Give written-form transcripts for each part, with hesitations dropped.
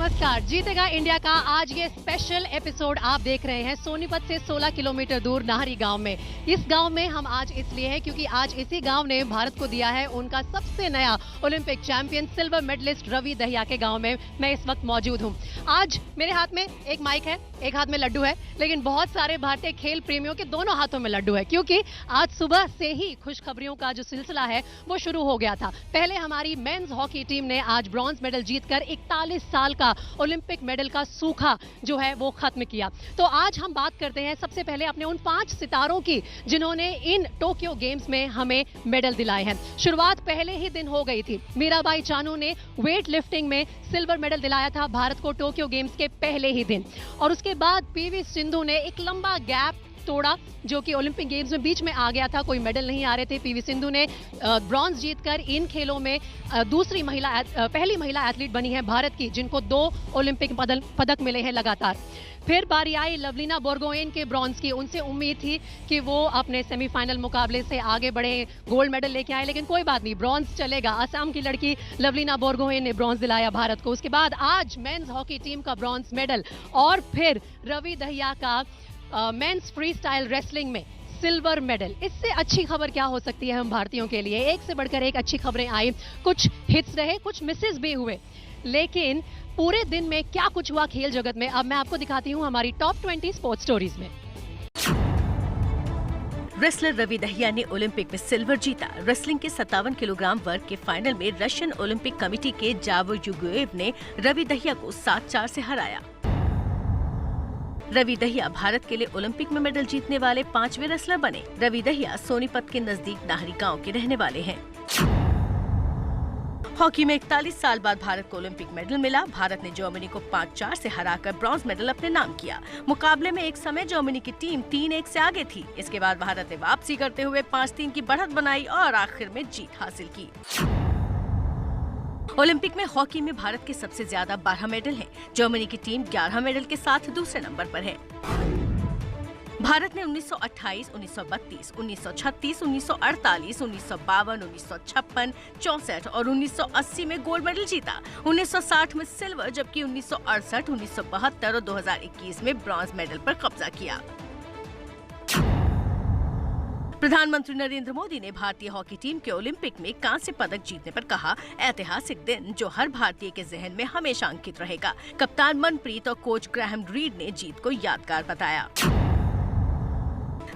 नमस्कार। जीतेगा इंडिया का आज ये स्पेशल एपिसोड आप देख रहे हैं सोनीपत से 16 किलोमीटर दूर नाहरी गांव में। इस गांव में हम आज इसलिए हैं क्योंकि आज इसी गांव ने भारत को दिया है उनका सबसे नया Olympic champion silver medallist Ravi Dahiya के गांव में मैं इस वक्त मौजूद हूं। आज मेरे हाथ में एक माइक है, एक हाथ में लड्डू है, लेकिन बहुत सारे भारतीय खेल प्रेमियों के दोनों हाथों में लड्डू है क्योंकि आज सुबह से ही खुशखबरियों का जो सिलसिला है वो शुरू हो गया था। पहले हमारी मेंस हॉकी टीम ने आज ब्रॉन्ज मेडल जीतकर 41 साल का ओलंपिक मेडल का सूखा जो है वो खत्म किया। तो आज हम बात करते हैं सबसे पहले अपने उन 5 सितारों की जिन्होंने इन टोक्यो गेम्स में हमें मेडल दिलाए हैं। शुरुआत पहले ही दिन हो गई थी। मीराबाई चानू ने वेट लिफ्टिंग में सिल्वर मेडल दिलाया था भारत को टोक्यो गेम्स के पहले ही दिन, और उसके बाद पीवी सिंधु ने एक लंबा गैप तोड़ा जो कि ओलंपिक गेम्स में बीच में आ गया था, कोई मेडल नहीं आ रहे थे। पीवी सिंधु ने ब्रॉन्ज जीतकर इन खेलों में पहली महिला एथलीट बनी है भारत की जिनको 2 ओलंपिक पदक मिले हैं लगातार। फिर बारी आई लवलीना बोरगोहेन के ब्रॉन्ज की। उनसे उम्मीद थी कि वो अपने सेमीफाइनल मुकाबले से आगे बढ़े, गोल्ड मेडल लेके आए, लेकिन कोई बात नहीं, ब्रॉन्ज चलेगा। असम की लड़की लवलीना बोरगोहेन ने ब्रॉन्ज दिलाया भारत को। उसके बाद आज मेंस हॉकी टीम का ब्रॉन्ज मेडल और फिर रवि दहिया का मेंस फ्री स्टाइल रेसलिंग में सिल्वर मेडल। इससे अच्छी खबर क्या हो सकती है हम भारतीयों के लिए। एक से बढ़कर एक अच्छी खबरें आई, कुछ हिट्स रहे, कुछ मिसेस भी हुए, लेकिन पूरे दिन में क्या कुछ हुआ खेल जगत में अब मैं आपको दिखाती हूँ हमारी टॉप 20 स्पोर्ट्स स्टोरीज में। रेसलर रवि दहिया ने ओलंपिक में सिल्वर जीता। रेसलिंग के 57 किलोग्राम वर्ग के फाइनल में रशियन ओलंपिक कमेटी के जावो युगोएव ने रवि दहिया को 7-4 से हराया। रवि दहिया भारत के लिए ओलंपिक में मेडल जीतने वाले 5वें रेसलर बने। रवि दहिया सोनीपत के नजदीक नाहरी गांव के रहने वाले हैं। हॉकी में 41 साल बाद भारत को ओलंपिक मेडल मिला। भारत ने जर्मनी को 5-4 से हराकर ब्रॉन्ज मेडल अपने नाम किया। मुकाबले में एक समय जर्मनी की टीम 3-1 से आगे थी। इसके बाद भारत ने वापसी करते हुए 5-3 की बढ़त बनाई और आखिर में जीत हासिल की। ओलंपिक में हॉकी में भारत के सबसे ज्यादा 12 मेडल हैं। जर्मनी की टीम 11 मेडल के साथ दूसरे नंबर पर है। भारत ने 1928, 1932, 1936, 1948, 1952, 1956, 64 और 1980 में गोल्ड मेडल जीता। 1960 में सिल्वर, जबकि 1968, 1972 और 2021 में ब्रॉन्ज मेडल पर कब्जा किया। प्रधानमंत्री नरेंद्र मोदी ने भारतीय हॉकी टीम के ओलंपिक में कांस्य पदक जीतने पर कहा, ऐतिहासिक दिन जो हर भारतीय के जहन में हमेशा अंकित रहेगा। कप्तान मनप्रीत और कोच ग्रैहम रीड ने जीत को यादगार बताया।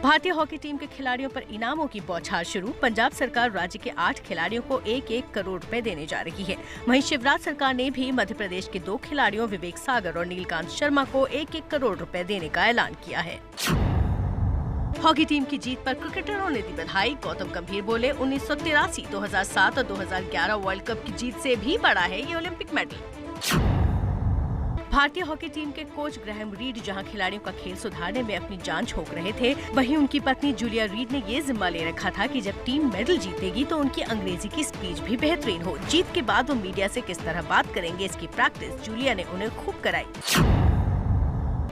भारतीय हॉकी टीम के खिलाड़ियों पर इनामों की बौछार शुरू। पंजाब सरकार राज्य के 8 खिलाड़ियों को 1-1 करोड़ रुपए देने जा रही है। वहीं शिवराज सरकार ने भी मध्य प्रदेश के 2 खिलाड़ियों विवेक सागर और नीलकांत शर्मा को 1-1 करोड़ रुपए देने का ऐलान किया है। हॉकी टीम की जीत पर क्रिकेटरों ने दी बधाई। गौतम गंभीर बोले, 1983, 2007 और 2011 वर्ल्ड कप की जीत से भी बड़ा है ये ओलंपिक मेडल। भारतीय हॉकी टीम के कोच ग्रैहम रीड जहां खिलाड़ियों का खेल सुधारने में अपनी जान झोंक रहे थे, वहीं उनकी पत्नी जूलिया रीड ने ये जिम्मा ले रखा था कि जब टीम मेडल जीतेगी तो उनकी अंग्रेजी की स्पीच भी बेहतरीन हो। जीत के बाद वो मीडिया से किस तरह बात करेंगे, इसकी प्रैक्टिस जूलिया ने उन्हें खूब कराई।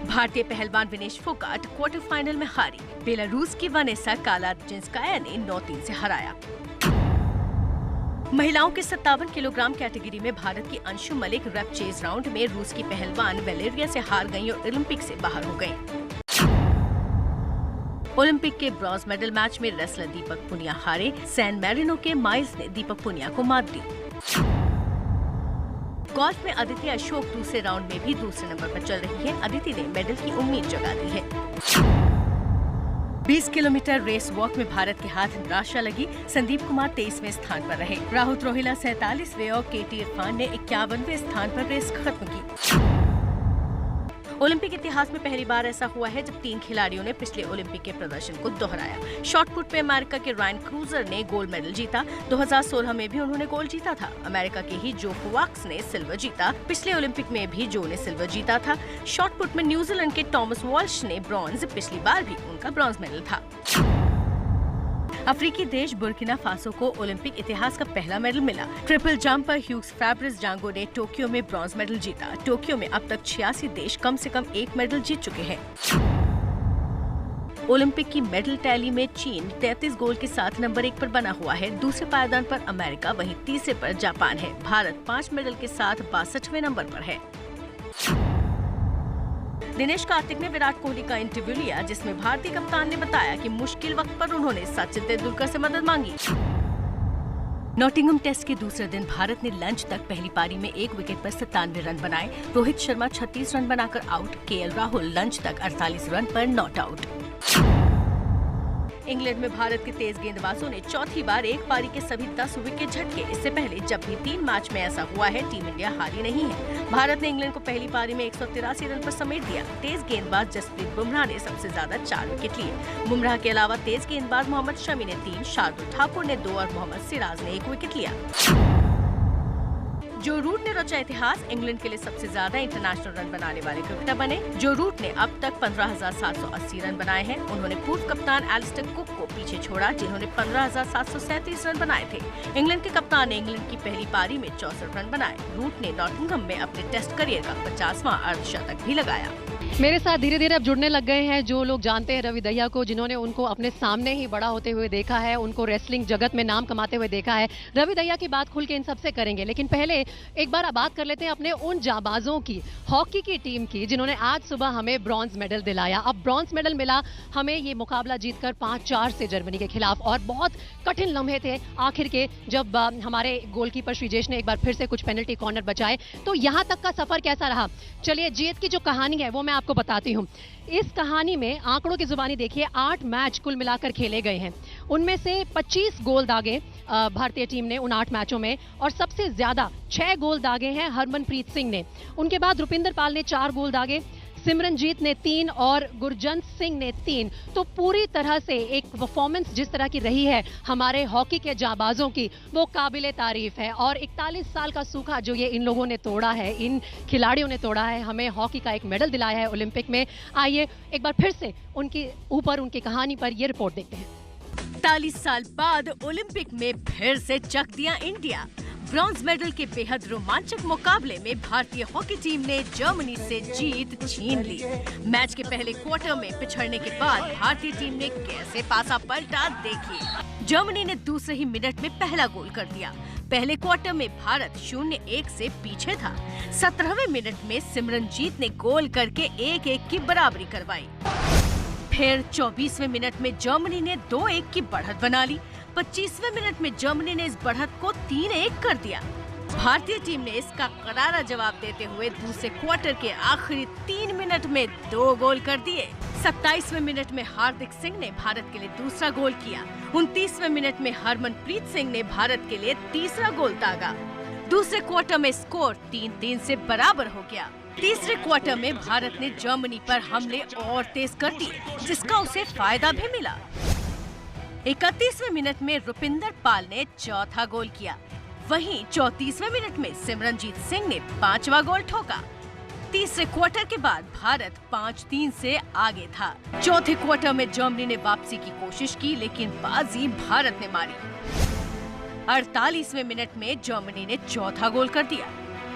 भारतीय पहलवान विनेश फोगाट क्वार्टर फाइनल में हारी। बेलारूस की वनेसा कालाजिंस्काया ने 9-3 से हराया। महिलाओं के 57 किलोग्राम कैटेगरी में भारत की Anshu Malik repechage round में रूस की पहलवान वेलेरिया से हार गईं और ओलंपिक से बाहर हो गईं। ओलंपिक के ब्रॉन्ज मेडल मैच में रेसलर दीपक पुनिया हारे। सैन मैरिनो के माइल्स ने दीपक पुनिया को मात दी। गोल्फ में अदिति अशोक दूसरे राउंड में भी दूसरे नंबर पर चल रही है। अदिति ने मेडल की उम्मीद जगा दी है। 20 किलोमीटर रेस वॉक में भारत के हाथ निराशा लगी। संदीप कुमार 23वें स्थान पर रहे। राहुल रोहिला 47वें और केटी इरफान ने 51वें स्थान पर रेस खत्म की। ओलंपिक इतिहास में पहली बार ऐसा हुआ है जब 3 खिलाड़ियों ने पिछले ओलंपिक के प्रदर्शन को दोहराया। शॉटपुट में अमेरिका के रायन क्रूजर ने गोल्ड मेडल जीता। 2016 में भी उन्होंने गोल्ड जीता था। अमेरिका के ही जो कोवाक्स ने सिल्वर जीता। पिछले ओलंपिक में भी जो ने सिल्वर जीता था। शॉटपुट में न्यूजीलैंड के टॉमस वॉल्श ने ब्रॉन्ज, पिछली बार भी उनका ब्रॉन्ज मेडल था। अफ्रीकी देश बुर्किना फासो को ओलंपिक इतिहास का पहला मेडल मिला। ट्रिपल जंप पर ह्यूग्स फैब्रिस जांगो ने टोक्यो में ब्रॉन्ज मेडल जीता। टोक्यो में अब तक 86 देश कम से कम 1 मेडल जीत चुके हैं। ओलंपिक की मेडल टैली में चीन 33 गोल्ड के साथ नंबर 1 पर बना हुआ है। दूसरे पायदान पर अमेरिका, वहीं तीसरे पर जापान है। भारत 5 मेडल के साथ 62वें नंबर पर है। दिनेश कार्तिक ने विराट कोहली का इंटरव्यू लिया, जिसमें भारतीय कप्तान ने बताया कि मुश्किल वक्त पर उन्होंने सचिन तेंदुलकर से मदद मांगी। नॉटिंघम टेस्ट के दूसरे दिन भारत ने लंच तक पहली पारी में 1 विकेट पर 97 रन बनाए। रोहित शर्मा 36 रन बनाकर आउट, केएल राहुल लंच तक 48 रन पर नॉट आउट। इंग्लैंड में भारत के तेज गेंदबाजों ने चौथी बार एक पारी के सभी 10 विकेट झटके। इससे पहले जब भी 3 मैच में ऐसा हुआ है, टीम इंडिया हारी नहीं है। भारत ने इंग्लैंड को पहली पारी में 183 रन पर समेट दिया। तेज गेंदबाज जसप्रीत बुमराह ने सबसे ज्यादा 4 विकेट लिए। बुमराह के अलावा तेज गेंदबाज मोहम्मद शमी ने 3, शार्दुल ठाकुर ने 2 और मोहम्मद सिराज ने 1 विकेट लिया। जो रूट ने रचा इतिहास, इंग्लैंड के लिए सबसे ज्यादा इंटरनेशनल रन बनाने वाले क्रिकेटर बने। जो रूट ने अब तक 15,780 रन बनाए हैं। उन्होंने पूर्व कप्तान एलिस्टर कुक को पीछे छोड़ा, जिन्होंने 15,737 रन बनाए थे। इंग्लैंड के कप्तान ने इंग्लैंड की पहली पारी में 64 रन बनाए। रूट ने नॉटिंघम में अपने टेस्ट करियर का 50वां अर्धशतक भी लगाया। मेरे साथ धीरे धीरे अब जुड़ने लग गए हैं जो लोग जानते हैं रवि दहिया को, जिन्होंने उनको अपने सामने ही बड़ा होते हुए देखा है, उनको रेसलिंग जगत में नाम कमाते हुए देखा है। रवि दहिया की बात खुल के इन सबसे करेंगे, लेकिन पहले एक बार बात कर लेते हैं अपने उन जाबाजों की, हॉकी की टीम की, जिन्होंने आज सुबह हमें ब्रॉन्ज मेडल दिलाया। अब ब्रॉन्ज मेडल मिला हमें ये मुकाबला जीतकर 5-4 से जर्मनी के खिलाफ, और बहुत कठिन लम्हे थे आखिर के, जब हमारे गोलकीपर श्रीजेश ने एक बार फिर से कुछ पेनल्टी कॉर्नर बचाए। तो यहाँ तक का सफर कैसा रहा, चलिए जीत की जो कहानी है वो मैं आपको बताती हूँ। इस कहानी में आंकड़ों की जुबानी देखिए, 8 मैच कुल मिलाकर खेले गए हैं, उनमें से 25 गोल दागे भारतीय टीम ने उन 8 मैचों में, और सबसे ज्यादा 6 गोल दागे हैं हरमनप्रीत सिंह ने। उनके बाद रुपिंदर पाल ने 4 गोल दागे, सिमरनजीत ने 3 और गुरजंत सिंह ने 3। तो पूरी तरह से एक परफॉर्मेंस जिस तरह की रही है हमारे हॉकी के जाबाजों की, वो काबिले तारीफ है। और 41 साल का सूखा जो ये इन लोगों ने तोड़ा है, इन खिलाड़ियों ने तोड़ा है, हमें हॉकी का एक मेडल दिलाया है ओलंपिक में। आइए एक बार फिर से उनकी उनकी कहानी पर ये रिपोर्ट देखते हैं। 41 साल बाद ओलंपिक में फिर से चक दिया इंडिया। ब्रॉन्ज मेडल के बेहद रोमांचक मुकाबले में भारतीय हॉकी टीम ने जर्मनी से जीत छीन ली। मैच के पहले क्वार्टर में पिछड़ने के बाद भारतीय टीम ने कैसे पासा पलटा, देखिए। जर्मनी ने दूसरे ही मिनट में पहला गोल कर दिया। पहले क्वार्टर में भारत 0-1 से पीछे था। 17वें मिनट में सिमरनजीत ने गोल करके 1-1 की बराबरी करवाई। फिर 24वें मिनट में जर्मनी ने 2-1 की बढ़त बना ली। 25वें मिनट में जर्मनी ने इस बढ़त को 3-1 कर दिया। भारतीय टीम ने इसका करारा जवाब देते हुए दूसरे क्वार्टर के आखिरी 3 मिनट में 2 गोल कर दिए। 27वें मिनट में हार्दिक सिंह ने भारत के लिए दूसरा गोल किया। 29वें मिनट में हरमनप्रीत सिंह ने भारत के लिए तीसरा गोल दागा। दूसरे क्वार्टर में स्कोर 3-3 से बराबर हो गया। तीसरे क्वार्टर में भारत ने जर्मनी पर हमले और तेज कर दिए, जिसका उसे फायदा भी मिला। 31वें मिनट में रुपिंदर पाल ने चौथा गोल किया। वहीं 34वें मिनट में सिमरनजीत सिंह ने 5वां गोल ठोका। तीसरे क्वार्टर के बाद भारत 5-3 से आगे था। चौथे क्वार्टर में जर्मनी ने वापसी की कोशिश की, लेकिन बाजी भारत ने मारी। 48वें मिनट में जर्मनी ने चौथा गोल कर दिया।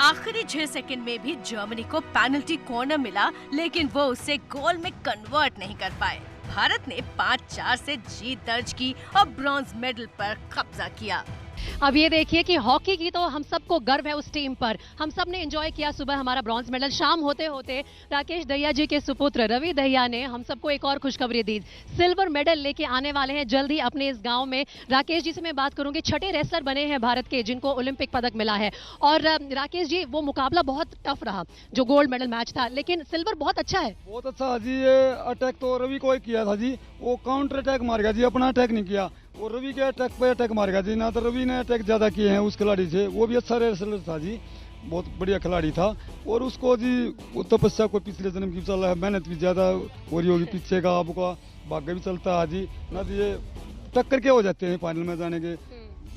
आखिरी 6 सेकंड में भी जर्मनी को पेनल्टी कॉर्नर मिला, लेकिन वो उसे गोल में कन्वर्ट नहीं कर पाए। भारत ने 5-4 से जीत दर्ज की और ब्रॉन्ज मेडल पर कब्जा किया। अब ये देखिए कि हॉकी की तो हम सबको गर्व है उस टीम पर। हम सब ने एंजॉय किया सुबह हमारा ब्रॉन्ज मेडल। शाम होते होते राकेश दहिया जी के सुपुत्र रवि दहिया ने हम सबको एक और खुशखबरी दी। सिल्वर मेडल लेके आने वाले हैं जल्द ही अपने इस गांव में। राकेश जी से मैं बात करूंगी, 6ठे रेसलर बने हैं भारत के जिनको ओलंपिक पदक मिला है। और राकेश जी, वो मुकाबला बहुत टफ रहा जो गोल्ड मेडल मैच था, लेकिन सिल्वर बहुत अच्छा है। बहुत अच्छा जी। ये अटैक तो रवि को ही किया था जी, वो काउंटर अटैक मार गया जी, अपना अटैक नहीं किया। वो रवि के अटैक पे अटैक मार गया जी, ना तो रवि ने अटैक ज्यादा किए हैं उस खिलाड़ी से। वो भी अच्छा रेसलर था जी, बहुत बढ़िया खिलाड़ी था। और उसको जी तपस्या को पिछले जन्म की चल रहा है, मेहनत भी ज्यादा हो रही होगी पीछे का, आपका भाग्य भी चलता है जी। ना तो ये टक्कर के हो जाते हैं फाइनल में जाने के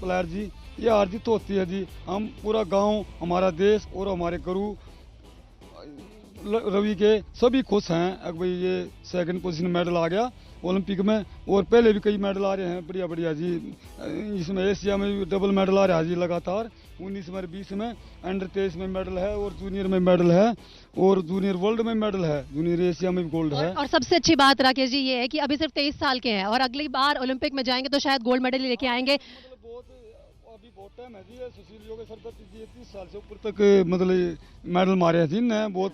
प्लेयर जी। ये हार जीत तो होती है जी। हम पूरा गाँव, हमारा देश और हमारे गुरु रवि के सभी खुश हैं। अब भाई ये 2nd पोजीशन मेडल आ गया ओलंपिक में, और पहले भी कई मेडल आ रहे हैं बढ़िया बढ़िया जी। इसमें एशिया में भी डबल मेडल आ रहा है जी लगातार। 19 में, 20 में, अंडर 23 में मेडल है, और जूनियर में मेडल है, और जूनियर वर्ल्ड में मेडल है, जूनियर एशिया में भी गोल्ड है। और सबसे अच्छी बात राकेश जी ये है कि अभी सिर्फ 23 साल के हैं, और अगली बार ओलंपिक में जाएंगे तो शायद गोल्ड मेडल लेके आएंगे। बहुत अभी बहुत टाइम है जी, ये सुशील योगी सरपंच जी 30 साल से ऊपर तक मतलब मेडल मारे हैं जी ने, बहुत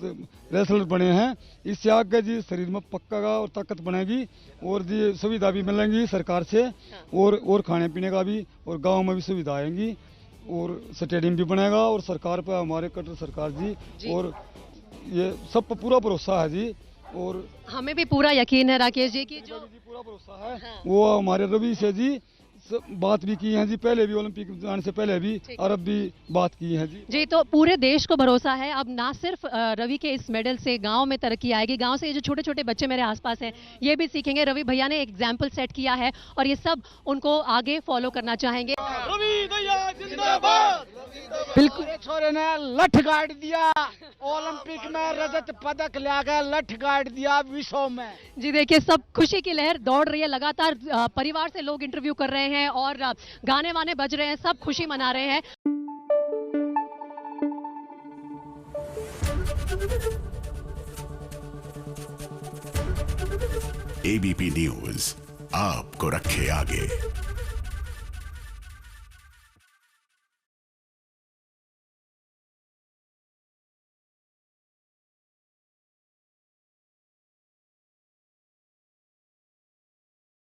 रेसलर बने हैं। इससे आगे जी शरीर में पक्का का और ताकत बनेगी और जी सुविधा भी मिलेंगी सरकार से, और खाने पीने का भी, और गांव में भी सुविधा आएंगी, और स्टेडियम भी बनेगा, और सरकार पे हमारे कटर सरकार जी, और ये सब पे पूरा भरोसा है जी। और हमें भी पूरा यकीन है राकेश जी की जो जी पूरा भरोसा है। वो हमारे रवि से जी बात भी की है जी, पहले भी ओलंपिक जाने से पहले भी अरब भी बात की है जी। जी, तो पूरे देश को भरोसा है अब ना सिर्फ रवि के इस मेडल से गांव में तरक्की आएगी, गांव से ये जो छोटे छोटे बच्चे मेरे आसपास हैं ये भी सीखेंगे। रवि भैया ने एग्जाम्पल सेट किया है और ये सब उनको आगे फॉलो करना चाहेंगे। रवि भैया जिंदाबाद। बिल्कुल छोरे ने लठ गाड़ दिया, ओलंपिक में रजत पदक ले गए, लठ गाड़ दिया विश्व में। जी देखिए, सब खुशी की लहर दौड़ रही है, लगातार परिवार से लोग इंटरव्यू कर रहे हैं और गाने वाने बज रहे हैं, सब खुशी मना रहे हैं। एबीपी न्यूज आपको रखे आगे।